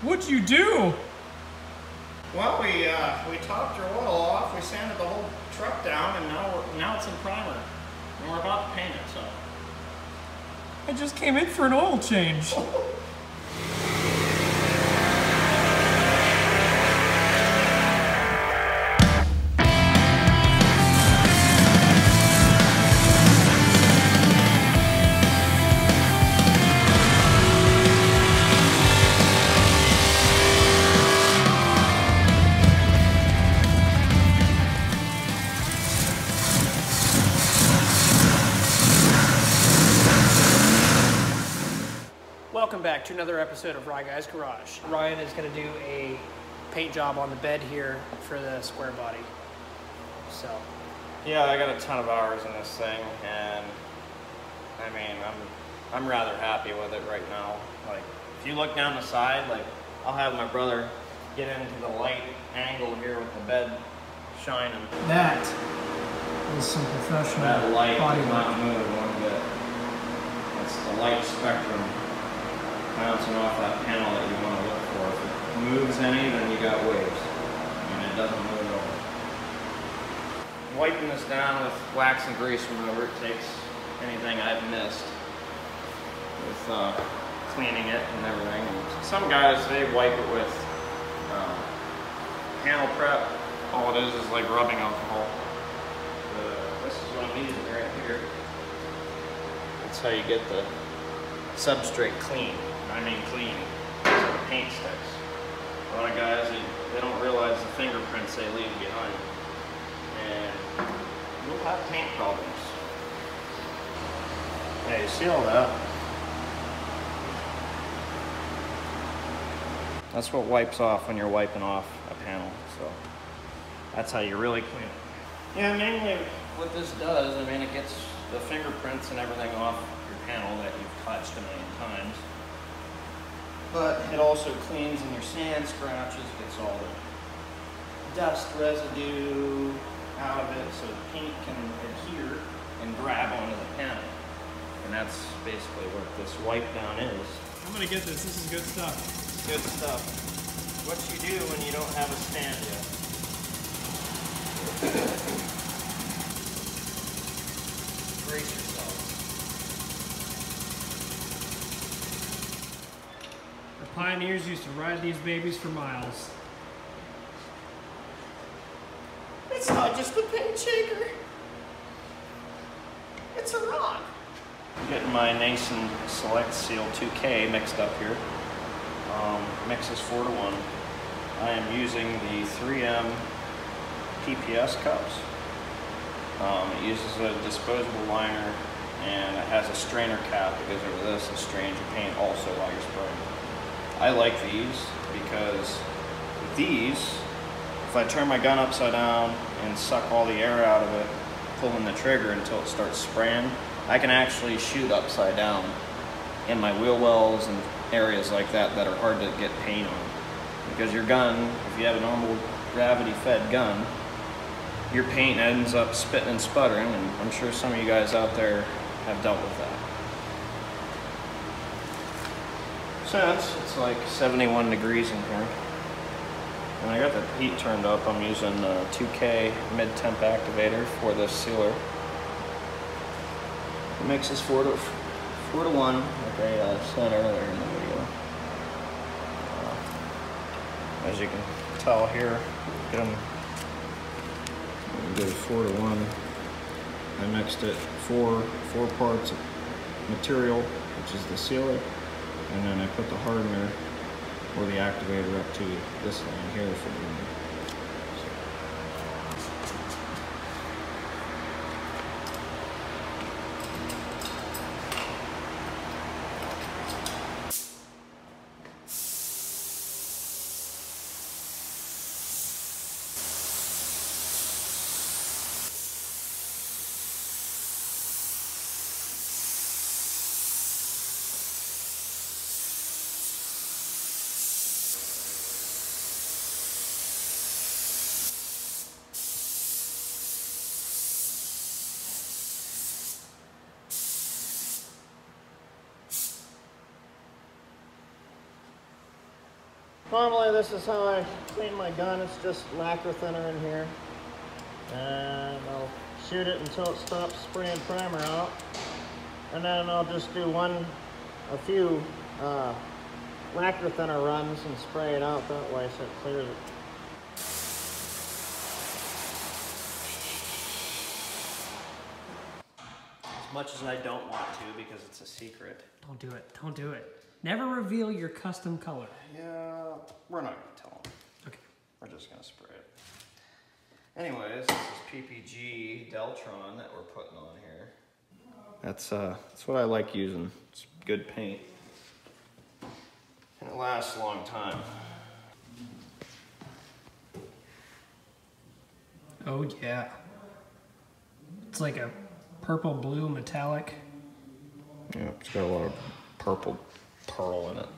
What'd you do? Well, we topped your oil off, we sanded the whole truck down, and now it's in primer. And we're about to paint it, so. I just came in for an oil change. Welcome back to another episode of RyGuys Garage. Ryan is going to do a paint job on the bed here for the Squarebody. So, yeah, I got a ton of hours in this thing, and I mean, I'm rather happy with it right now. Like, if you look down the side, like, I'll have my brother get into the light angle here with the bed shining. that is some professional That light body does work. not move one bit. It's the light spectrum bouncing off that panel that you want to look for. If it moves any, then you got waves, and it doesn't move at all. Wiping this down with wax and grease remover takes anything I've missed with cleaning it and everything. And some guys, they wipe it with panel prep. All it is like rubbing alcohol. This is what I'm using right here. That's how you get the substrate clean. I mean clean, so the paint sticks. A lot of guys, they don't realize the fingerprints they leave behind. And you'll have paint problems. Yeah, you see all that? That's what wipes off when you're wiping off a panel, so that's how you really clean it. Yeah, mainly what this does, I mean, it gets the fingerprints and everything off your panel that you've touched a million times. But it also cleans in your sand scratches, gets all the dust residue out of it so the paint can adhere and grab onto the panel. And that's basically what this wipe down is. I'm gonna get this. This is good stuff. Good stuff. What you do when you don't have a stand yet. Brace yourself. The pioneers used to ride these babies for miles. It's not just a paint shaker. It's a rock. Getting my Nason Select Seal 2K mixed up here. Mix is 4-to-1. I am using the 3M PPS cups. It uses a disposable liner, and it has a strainer cap that goes over this and strains your paint also while you're spraying. I like these because with these, if I turn my gun upside down and suck all the air out of it, pulling the trigger until it starts spraying, I can actually shoot upside down in my wheel wells and areas like that that are hard to get paint on. Because your gun, if you have a normal gravity-fed gun, your paint ends up spitting and sputtering, and I'm sure some of you guys out there have dealt with that. Since it's like 71 degrees in here, and I got the heat turned up, I'm using 2K mid-temp activator for this sealer. The mix is 4-to-1, like I said earlier in the video. As you can tell here, get them. Go to 4-to-1. I mixed it four parts of material, which is the sealer, and then I put the hardener or the activator up to this line here for the Normally this is how I clean my gun. It's just lacquer thinner in here. And I'll shoot it until it stops spraying primer out. And then I'll just do a few lacquer thinner runs and spray it out that way so it clears it. As much as I don't want to because it's a secret. Don't do it. Don't do it. Never reveal your custom color. Yeah, we're not going to tell them. Okay. We're just going to spray it. Anyways, this is PPG Deltron that we're putting on here. That's what I like using. It's good paint. And it lasts a long time. Oh yeah. It's like a purple blue metallic. Yeah, it's got a lot of purple pearl in it.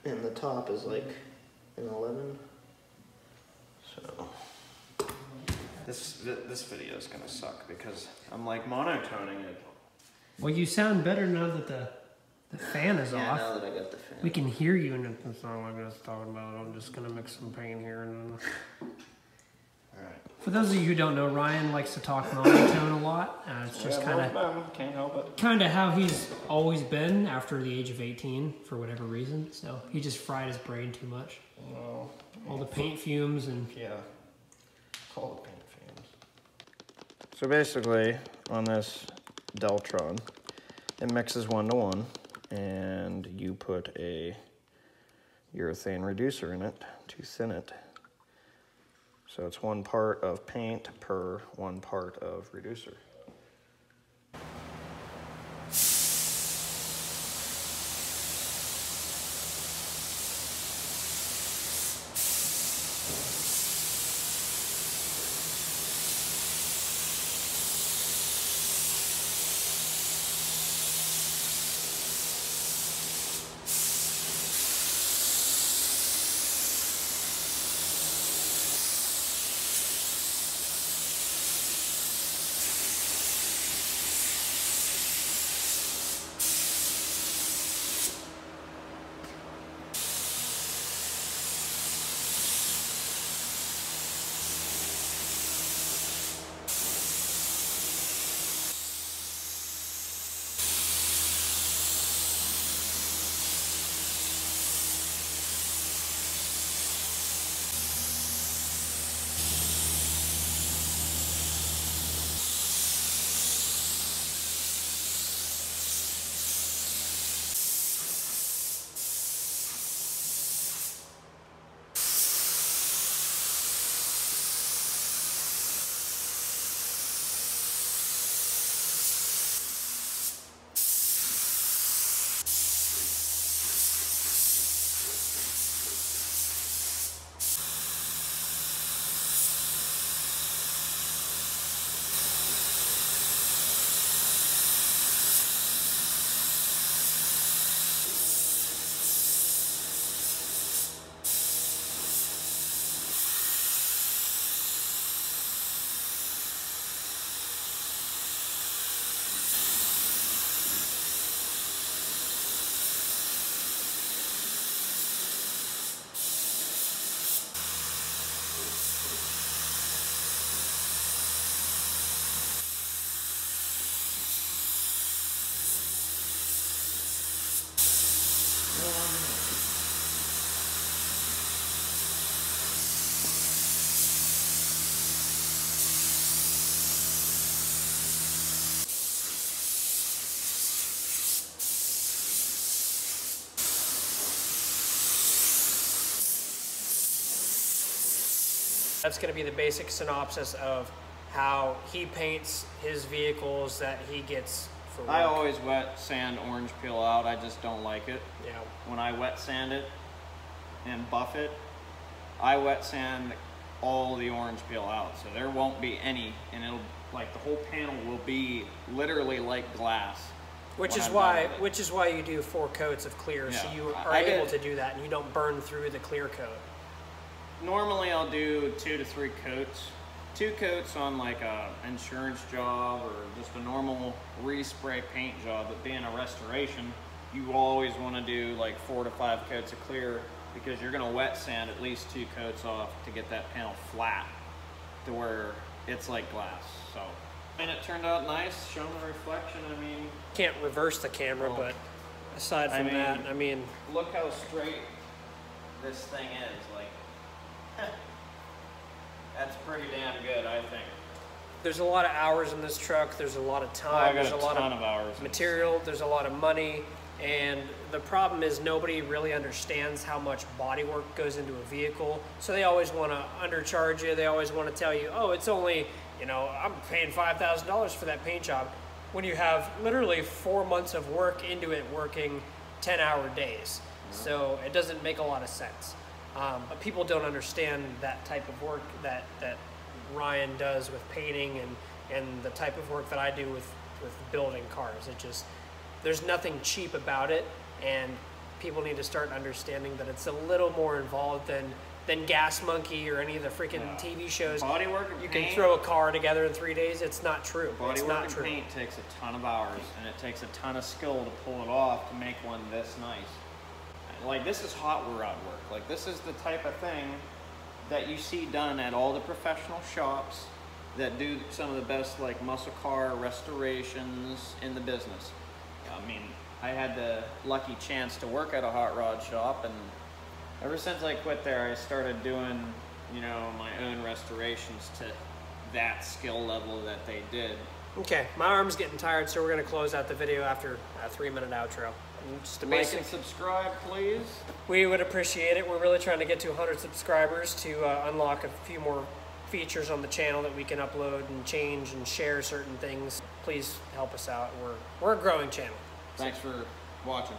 And the top is like an 11. So this video is gonna suck because I'm like monotoning it. Well, you sound better now that the fan is Yeah, off. now that I got the fan. We can hear you, and it's not like us talking about. I'm just gonna mix some paint here. And All right. for those of you who don't know, Ryan likes to talk monotone a lot. It's just can't help it. kind of how he's always been after the age of 18 for whatever reason. So he just fried his brain too much. No. All the paint fumes and Yeah. All the paint fumes. So basically, on this Deltron, it mixes 1-to-1, and you put a urethane reducer in it to thin it. So it's 1 part of paint per 1 part of reducer. that's going to be the basic synopsis of how he paints his vehicles that he gets for work. I always wet sand orange peel out. I just don't like it. Yeah. When I wet sand it and buff it, I wet sand all the orange peel out. So there won't be any, and it'll, like, the whole panel will be literally like glass. Which is why you do 4 coats of clear, so Yeah. you are able to do that and you don't burn through the clear coat. Normally I'll do 2 to 3 coats. 2 coats on like a insurance job or just a normal respray paint job, but being a restoration, you always want to do like 4 to 5 coats of clear, because you're going to wet sand at least 2 coats off to get that panel flat to where it's like glass. So, and it turned out nice, showing the reflection. I mean, Can't reverse the camera, but aside from that, I mean, look how straight this thing is. Like, that's pretty damn good, I think. there's a lot of hours in this truck. There's a lot of time. There's a lot of hours. Material. There's a lot of money. And the problem is nobody really understands how much body work goes into a vehicle. So they always want to undercharge you. They always want to tell you, oh, it's only, you know, I'm paying $5,000 for that paint job. When you have literally 4 months of work into it, working 10-hour days. So it doesn't make a lot of sense. But people don't understand that type of work that Ryan does with painting and the type of work that I do with building cars. It just, there's nothing cheap about it, and people need to start understanding that it's a little more involved than Gas Monkey or any of the freaking TV shows. Bodywork and you paint, can throw a car together in 3 days. It's not true. It's bodywork not and true. paint takes a ton of hours, and it takes a ton of skill to pull it off to make one this nice. Like, this is hot rod work. Like, this is the type of thing that you see done at all the professional shops that do some of the best, like, muscle car restorations in the business. I mean, I had the lucky chance to work at a hot rod shop, and ever since I quit there, I started doing, you know, my own restorations to that skill level that they did. Okay, my arm's getting tired, so we're going to close out the video after a 3-minute outro. Just a Like basic. and subscribe, please. We would appreciate it. We're really trying to get to 100 subscribers to unlock a few more features on the channel that we can upload and change and share certain things. Please help us out. We're a growing channel. Thanks for watching.